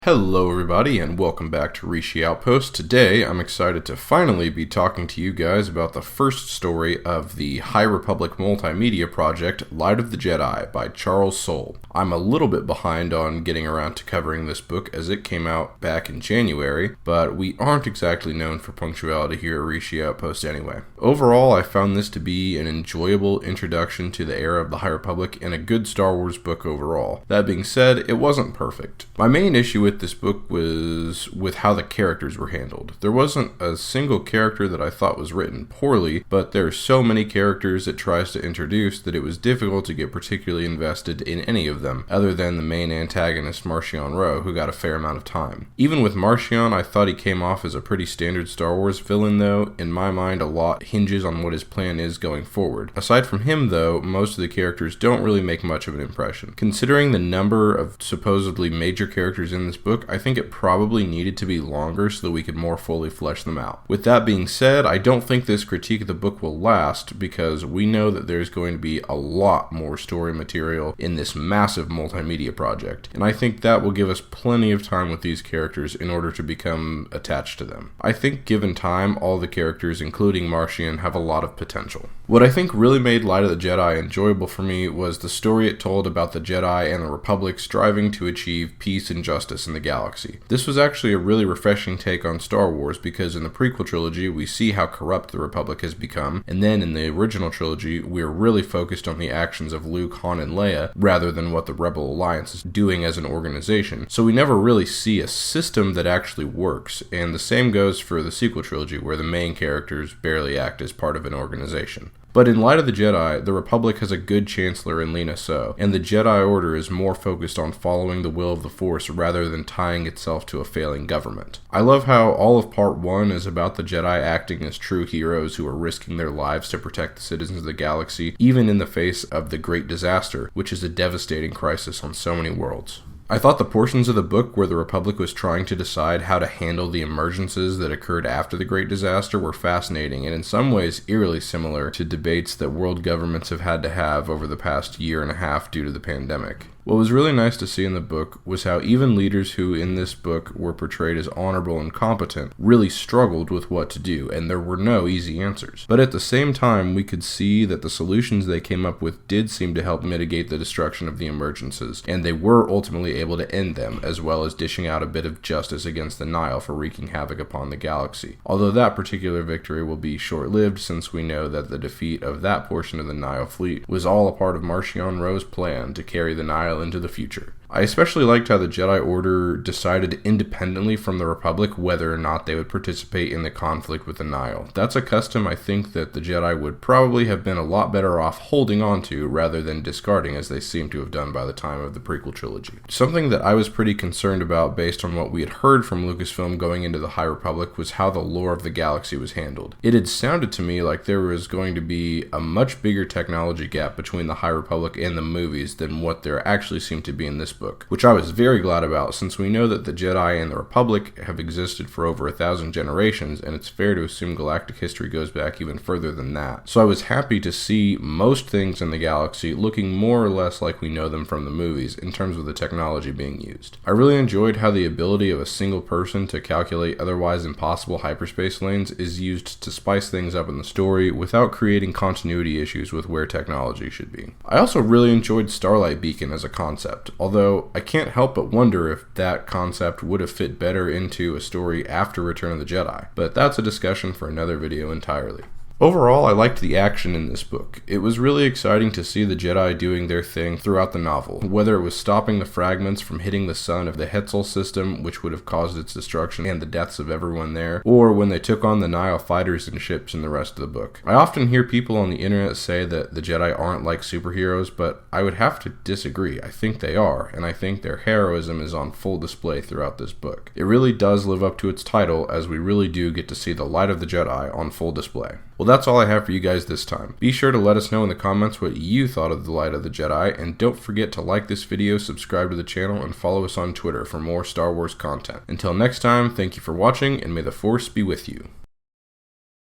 Hello everybody and welcome back to Rishi Outpost. Today I'm excited to finally be talking to you guys about the first story of the High Republic multimedia project, Light of the Jedi by Charles Soule. I'm a little bit behind on getting around to covering this book as it came out back in January, but we aren't exactly known for punctuality here at Rishi Outpost anyway. Overall, I found this to be an enjoyable introduction to the era of the High Republic and a good Star Wars book overall. That being said, it wasn't perfect. My main issue with this book was with how the characters were handled. There wasn't a single character that I thought was written poorly, but there are so many characters it tries to introduce that it was difficult to get particularly invested in any of them, other than the main antagonist Marchion Ro, who got a fair amount of time. Even with Marchion, I thought he came off as a pretty standard Star Wars villain though. In my mind, a lot hinges on what his plan is going forward. Aside from him though, most of the characters don't really make much of an impression. Considering the number of supposedly major characters in this book, I think it probably needed to be longer so that we could more fully flesh them out. With that being said, I don't think this critique of the book will last because we know that there's going to be a lot more story material in this massive multimedia project, and I think that will give us plenty of time with these characters in order to become attached to them. I think given time, all the characters, including Marchion, have a lot of potential. What I think really made Light of the Jedi enjoyable for me was the story it told about the Jedi and the Republic striving to achieve peace and justice in the galaxy. This was actually a really refreshing take on Star Wars because in the prequel trilogy we see how corrupt the Republic has become, and then in the original trilogy we're really focused on the actions of Luke, Han, and Leia rather than what the Rebel Alliance is doing as an organization. So we never really see a system that actually works, and the same goes for the sequel trilogy where the main characters barely act as part of an organization. But in Light of the Jedi, the Republic has a good Chancellor in Lina So, and the Jedi Order is more focused on following the will of the Force rather than tying itself to a failing government. I love how all of Part 1 is about the Jedi acting as true heroes who are risking their lives to protect the citizens of the galaxy, even in the face of the Great Disaster, which is a devastating crisis on so many worlds. I thought the portions of the book where the Republic was trying to decide how to handle the emergencies that occurred after the Great Disaster were fascinating and in some ways eerily similar to debates that world governments have had to have over the past year and a half due to the pandemic. What was really nice to see in the book was how even leaders who in this book were portrayed as honorable and competent really struggled with what to do, and there were no easy answers. But at the same time, we could see that the solutions they came up with did seem to help mitigate the destruction of the emergencies, and they were ultimately able to end them, as well as dishing out a bit of justice against the Nihil for wreaking havoc upon the galaxy. Although that particular victory will be short-lived, since we know that the defeat of that portion of the Nihil fleet was all a part of Marchion Ro's plan to carry the Nihil into the future. I especially liked how the Jedi Order decided independently from the Republic whether or not they would participate in the conflict with the Nihil. That's a custom I think that the Jedi would probably have been a lot better off holding on to rather than discarding as they seem to have done by the time of the prequel trilogy. Something that I was pretty concerned about based on what we had heard from Lucasfilm going into the High Republic was how the lore of the galaxy was handled. It had sounded to me like there was going to be a much bigger technology gap between the High Republic and the movies than what there actually seemed to be in this book, which I was very glad about since we know that the Jedi and the Republic have existed for over 1,000 generations, and it's fair to assume galactic history goes back even further than that. So I was happy to see most things in the galaxy looking more or less like we know them from the movies in terms of the technology being used. I really enjoyed how the ability of a single person to calculate otherwise impossible hyperspace lanes is used to spice things up in the story without creating continuity issues with where technology should be. I also really enjoyed Starlight Beacon as a concept, although I can't help but wonder if that concept would have fit better into a story after Return of the Jedi, but that's a discussion for another video entirely. Overall, I liked the action in this book. It was really exciting to see the Jedi doing their thing throughout the novel, whether it was stopping the fragments from hitting the sun of the Hetzel system, which would have caused its destruction and the deaths of everyone there, or when they took on the Nihil fighters and ships in the rest of the book. I often hear people on the internet say that the Jedi aren't like superheroes, but I would have to disagree. I think they are, and I think their heroism is on full display throughout this book. It really does live up to its title, as we really do get to see the Light of the Jedi on full display. Well, that's all I have for you guys this time. Be sure to let us know in the comments what you thought of the Light of the Jedi, and don't forget to like this video, subscribe to the channel, and follow us on Twitter for more Star Wars content. Until next time, thank you for watching, and may the Force be with you.